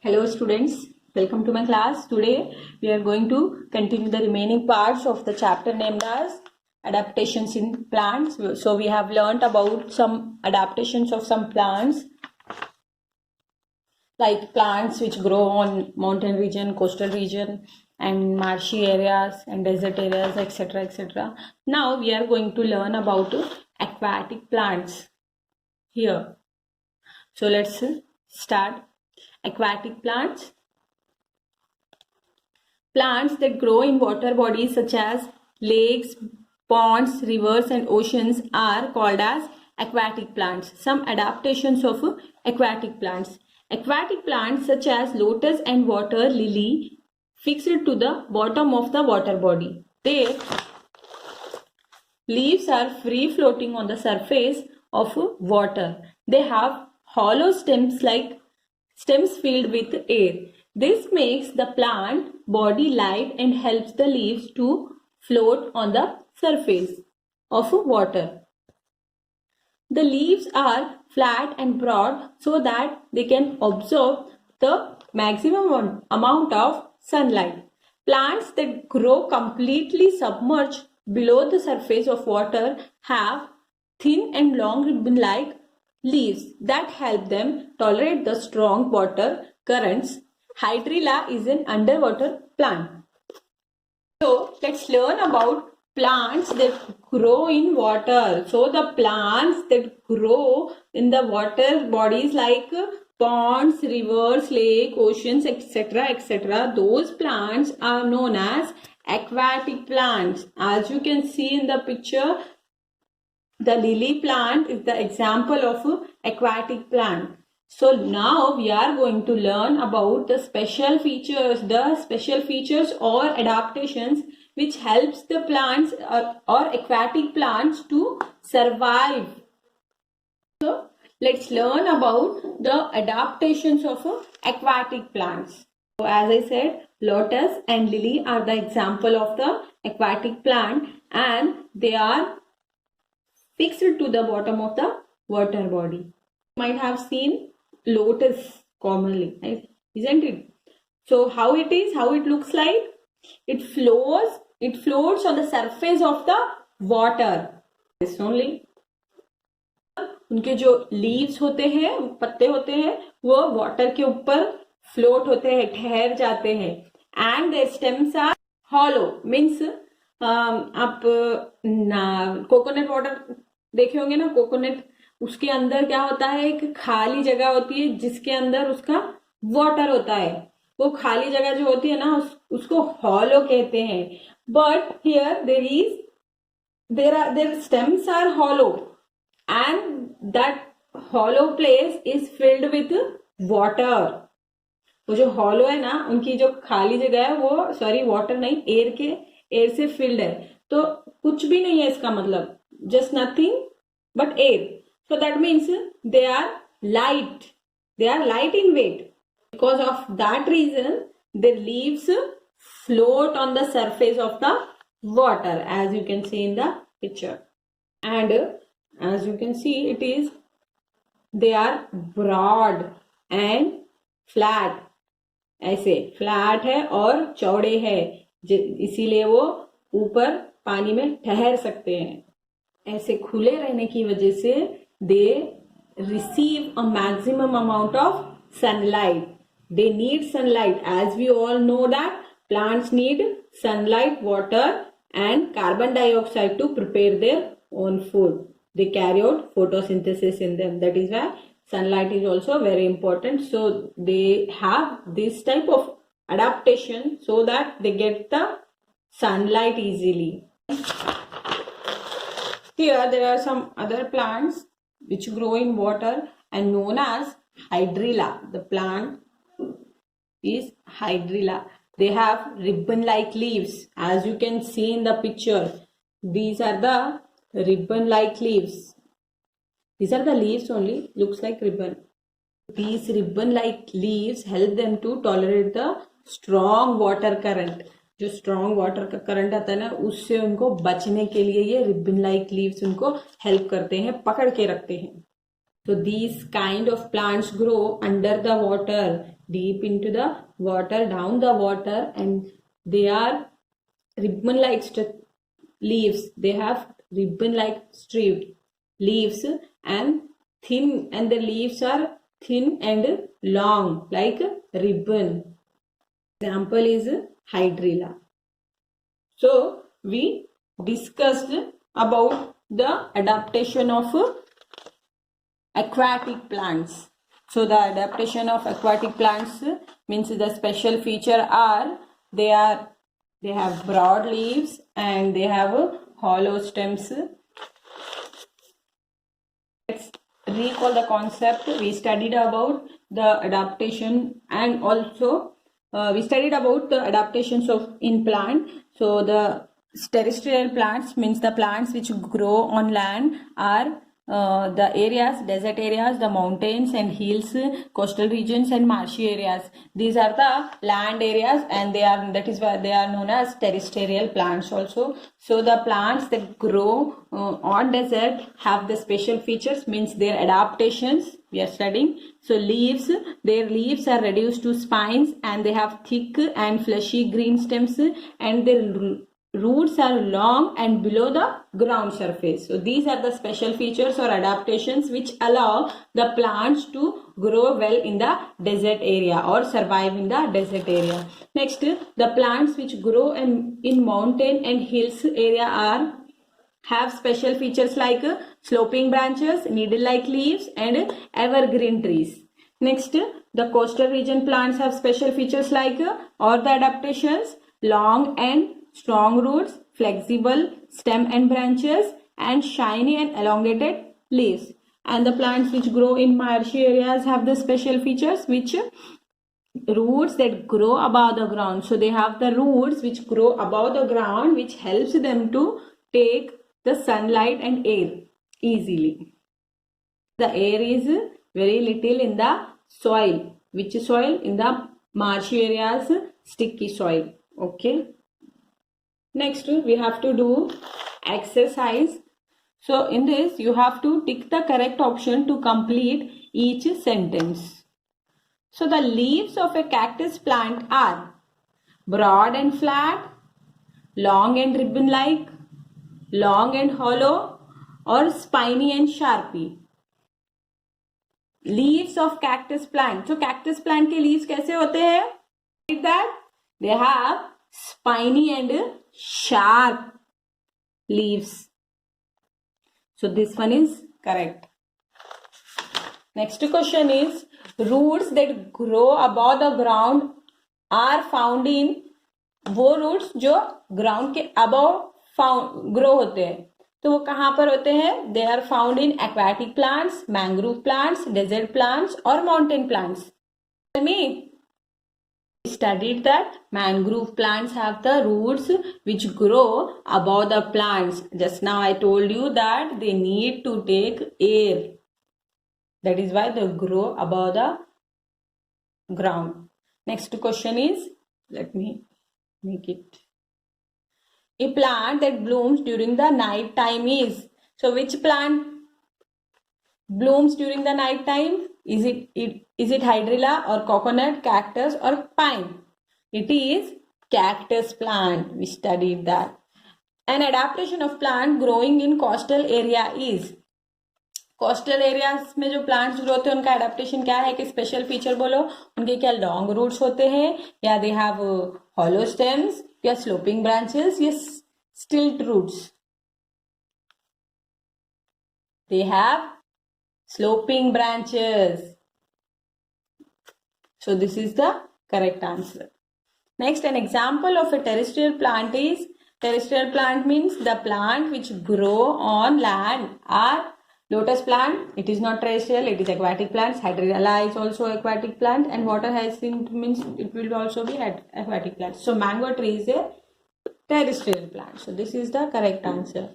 Hello students, welcome to my class. Today we are going to continue the remaining parts of the chapter named as adaptations in plants. So we have learnt about some adaptations of some plants, like plants which grow on mountain region, coastal region and marshy areas and desert areas, etc, etc. Now we are going to learn about aquatic plants here. So let's start. Aquatic plants. Plants that grow in water bodies such as lakes, ponds, rivers and oceans are called as aquatic plants. Some adaptations of aquatic plants. Aquatic plants such as lotus and water lily fixed to the bottom of the water body. Their leaves are free floating on the surface of water. They have hollow stems filled with air. This makes the plant body light and helps the leaves to float on the surface of water. The leaves are flat and broad so that they can absorb the maximum amount of sunlight. Plants that grow completely submerged below the surface of water have thin and long ribbon-like leaves that help them tolerate the strong water currents. Hydrilla is an underwater plant. So let's learn about plants that grow in water. So the plants that grow in the water bodies like ponds, rivers, lake, oceans, etc., etc., those plants are known as aquatic plants. As you can see in the picture, the lily plant is the example of aquatic plant. So now we are going to learn about the special features or adaptations which helps the plants or aquatic plants to survive. So let's learn about the adaptations of aquatic plants. So as I said, lotus and lily are the example of the aquatic plant and they are fixed to the bottom of the water body. You might have seen lotus commonly, right? Isn't it? So how it looks like? It floats on the surface of the water. This only. उनके जो leaves होते हैं, पत्ते होते हैं, वो water के ऊपर फ्लोट होते हैं, ठहर जाते हैं. And the stems are hollow. Means आप कोकोनट वाटर देखे होंगे ना, कोकोनट, उसके अंदर क्या होता है, एक खाली जगह होती है जिसके अंदर उसका वाटर होता है. वो खाली जगह जो होती है ना, उसको हॉलो कहते हैं. But here there stems are hollow and that hollow place is filled with water. वो जो hollow है ना, उनकी जो खाली जगह है वो water नहीं, air से filled है. तो कुछ भी नहीं है इसका मतलब, just nothing but air. So that means they are light in weight. Because of that reason, the leaves float on the surface of the water, as you can see in the picture. And as you can see, they are broad and flat. ऐसे flat है और चौड़े है, इसीलिए वो ऊपर पानी में ठहर सकते हैं. ऐसे खुले रहने की वजह से they receive a maximum amount of sunlight. They need sunlight. As we all know that plants need sunlight, water and carbon dioxide to prepare their own food. They carry out photosynthesis in them. That is why sunlight is also very important. So they have this type of adaptation so that they get the sunlight easily. Here there are some other plants which grow in water and known as hydrilla. The plant is hydrilla. They have ribbon-like leaves. As you can see in the picture, these are the ribbon-like leaves. These are the leaves only, looks like ribbon. These ribbon-like leaves help them to tolerate the strong water current. जो strong water का current आता है ना, उससे उनको बचने के लिए ये ribbon-like leaves उनको help करते हैं, पकड़ के रखते हैं. So these kind of plants grow under the water, deep into the water, down the water, and they are ribbon-like leaves. They have ribbon-like striped leaves and thin, and the leaves are thin and long like ribbon. Example is hydrilla. So we discussed about the adaptation of aquatic plants. So the adaptation of aquatic plants means the special feature are they have broad leaves and they have hollow stems. Let's recall the concept. We studied about the adaptation, and also we studied about the adaptations of in plant. So the terrestrial plants means the plants which grow on land are the areas, desert areas, the mountains and hills, coastal regions and marshy areas. These are the land areas, and that is why they are known as terrestrial plants also. So the plants that grow on desert have the special features, means their adaptations we are studying. So their leaves are reduced to spines, and they have thick and fleshy green stems, and their roots are long and below the ground surface. So these are the special features or adaptations which allow the plants to grow well in the desert area or survive in the desert area. Next, the plants which grow in mountain and hills area have special features like sloping branches, needle-like leaves and evergreen trees. Next, the coastal region plants have special features like or the adaptations, long and strong roots, flexible stem and branches, and shiny and elongated leaves. And the plants which grow in marshy areas have the special features which roots that grow above the ground. So they have the roots which grow above the ground, which helps them to take the sunlight and air easily. The air is very little in the soil. Which soil? In the marshy areas, sticky soil. Okay. Next, we have to do exercise. So in this, you have to tick the correct option to complete each sentence. So the leaves of a cactus plant are broad and flat, long and ribbon-like, long and hollow, or spiny and sharpy. Leaves of cactus plant. So cactus plant के leaves कैसे होते हैं? Like that they have spiny and sharp leaves. So this one is correct. Next question is, roots that grow above the ground are found in, वो roots जो ground के above grow होते हैं, तो वो कहाँ पर होते हैं? They are found in aquatic plants, mangrove plants, desert plants or mountain plants. Tell me. Studied that mangrove plants have the roots which grow above the plants. Just now I told you that they need to take air. That is why they grow above the ground. Next question is, let me make it. A plant that blooms during the night time is. So which plant blooms during the night time? Is it hydrilla or coconut, cactus or pine? It is cactus plant. We studied that. An adaptation of plant growing in coastal area is. Coastal areas में जो plants grow होते हैं उनका adaptation क्या है कि special feature बोलो, उनके क्या लॉन्ग रूट्स होते हैं, या दे हैव हॉलो स्टेम्स, या स्लोपिंग ब्रांचेस, या stilt roots. They have sloping branches. So this is the correct answer. Next, an example of a terrestrial plant is, terrestrial plant means the plant which grow on land are lotus plant. It is not terrestrial, it is aquatic plants. Hydrilla is also aquatic plant, and water hyacinth means it will also be aquatic plant. So mango tree is a terrestrial plant. So this is the correct answer.